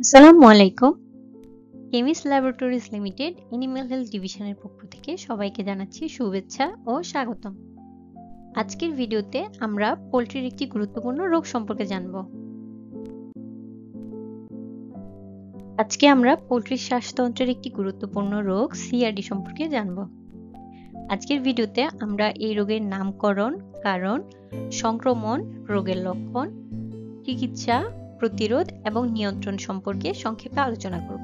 আসসালামু আলাইকুম। Chemist laboratories limited animal health ডিভিশনের পক্ষ থেকে সবাইকে জানাচ্ছি শুভেচ্ছা ও স্বাগতম। আজকের ভিডিওতে আমরা পোল্ট্রির একটি গুরুত্বপূর্ণ রোগ সম্পর্কে জানব। আজকে আমরা পোল্ট্রির শ্বাসতন্ত্রের একটি গুরুত্বপূর্ণ রোগ সিআরডি সম্পর্কে জানব। আজকের ভিডিওতে আমরা এই রোগের নামকরণ, কারণ, সংক্রমণ, রোগের লক্ষণ, চিকিৎসা, প্রতিরোধ এবং নিয়ন্ত্রণ সম্পর্কে সংক্ষেপে আলোচনা করব।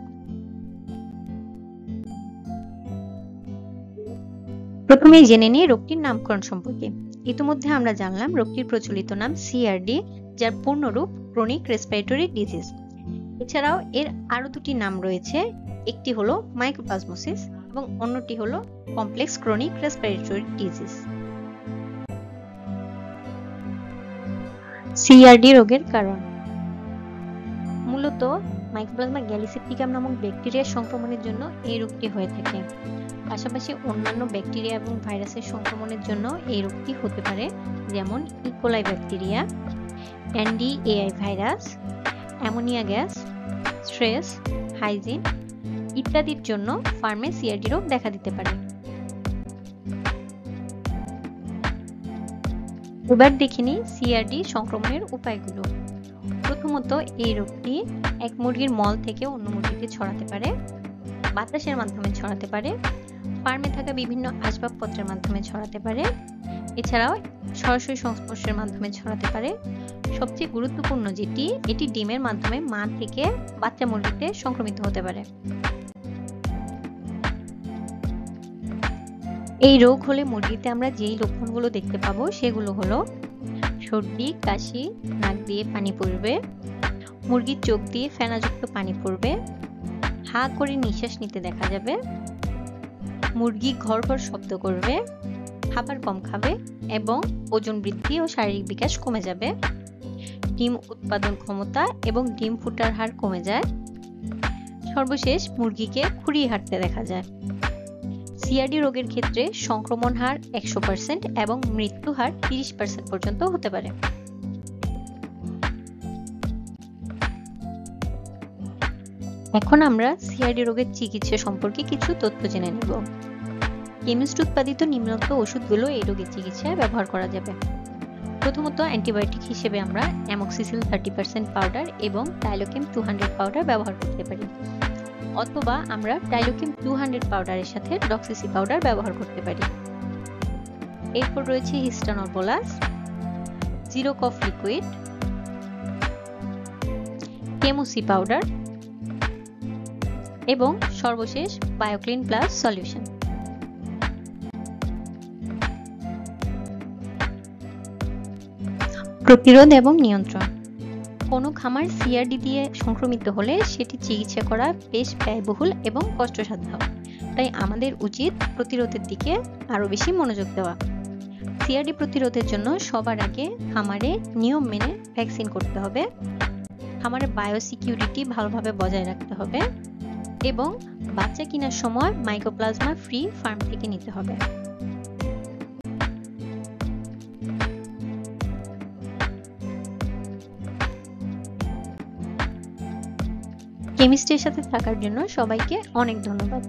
প্রথমে জেনে নিই রোগটির নামকরণ সম্পর্কে। ইতিমধ্যে আমরা জানলাম রোগটির প্রচলিত নাম সিআরডি, যার পূর্ণরূপ ক্রনিক রেসপিরেটরি ডিজিজ। এছাড়াও এর আরো দুটি নাম রয়েছে, একটি হলো মাইকোপ্লাজমোসিস এবং অন্যটি হলো complex chronic respiratory disease. CRD রোগের কারণ মূলত মাইকোপ্লাজমা গ্যালিসেপ্টিকাম নামক ব্যাকটেরিয়ার সংক্রমণের জন্য এই রোগটি হয়ে থাকে। পাশাপাশি অন্যান্য ব্যাকটেরিয়া এবং ভাইরাসের সংক্রমণের জন্য এই রোগটি হতে পারে, যেমন E coli bacteria, ND AI virus, ammonia gas, stress, hygiene ইত্যাদির জন্য ফার্মে সিআরডি রোগ দেখা দিতে পারে। এবার দেখে নিই সিআরডি সংক্রমণের উপায়গুলো। প্রথমত, এই রোগটি এক মুরগির মল থেকে অন্য মুরগিতে ছড়াতে পারে, বাতাসের মাধ্যমে ছড়াতে পারে, ফার্মে থাকা বিভিন্ন আসবাবপত্রের মাধ্যমে ছড়াতে পারে, এছাড়াও সরাসরি সংস্পর্শের মাধ্যমে ছড়াতে পারে। সবচেয়ে গুরুত্বপূর্ণ যেটি, এটি ডিমের মাধ্যমে মা থেকে বাচ্চা মুরগিতে সংক্রমিত হতে পারে। এই রোগ হলে মুরগিতে আমরা যেই লক্ষণগুলো দেখতে পাবো সেগুলো হলো সর্দি, কাশি, নাক দিয়ে পানি পড়বে, মুরগির চোখ দিয়ে ফেনাযুক্ত পানি পড়বে, হা করে নিঃশ্বাস নিতে দেখা যাবে, মুরগি ঘর ঘর শব্দ করবে, খাবার কম খাবে এবং ওজন বৃদ্ধি ও শারীরিক বিকাশ কমে যাবে, ডিম উৎপাদন ক্ষমতা এবং ডিম ফুটার হার কমে যায়, সর্বশেষ মুরগিকে খুঁড়িয়ে হাঁটতে দেখা যায়। সিআরডি রোগের ক্ষেত্রে সংক্রমণ হার 100% এবং মৃত্যু হার 30% পর্যন্ত হতে পারে। এখন আমরা সিআরডি রোগের চিকিৎসা সম্পর্কে কিছু তথ্য জেনে নেব। কেমিস্ট উৎপাদিত নিম্নোক্ত ওষুধগুলো এই রোগের চিকিৎসায় ব্যবহার করা যাবে। প্রথমত, অ্যান্টিবায়োটিক হিসেবে আমরা অ্যামোক্সিসিল 30% পাউডার এবং টাইলোকেম 200 পাউডার ব্যবহার করতে পারি, অথবা আমরা টাইলোকেম 200 পাউডারের সাথে ডক্সিসি পাউডার ব্যবহার করতে পারি। এরপর রয়েছে হিস্টানল বোলাস, জিরো কফ লিকুইড, কেমোসি পাউডার এবং সর্বশেষ বায়োক্লিন প্লাস সলিউশন। প্রতিরোধ এবং নিয়ন্ত্রণ। কোনো খামার সিআরডি দিয়ে সংক্রমিত হলে সেটি চিকিৎসা করা বেশ ব্যয়বহুল এবং কষ্টসাধ্য, তাই আমাদের উচিত প্রতিরোধের দিকে আরো বেশি মনোযোগ দেওয়া। সিআরডি প্রতিরোধের জন্য সবার আগে খামারে নিয়ম মেনে ভ্যাকসিন করতে হবে, খামারে বায়োসিকিউরিটি ভালোভাবে বজায় রাখতে হবে এবং বাচ্চা কেনার সময় মাইকোপ্লাজমা ফ্রি ফার্ম থেকে নিতে হবে। কেমিস্ট্রির সাথে থাকার জন্য সবাইকে অনেক ধন্যবাদ।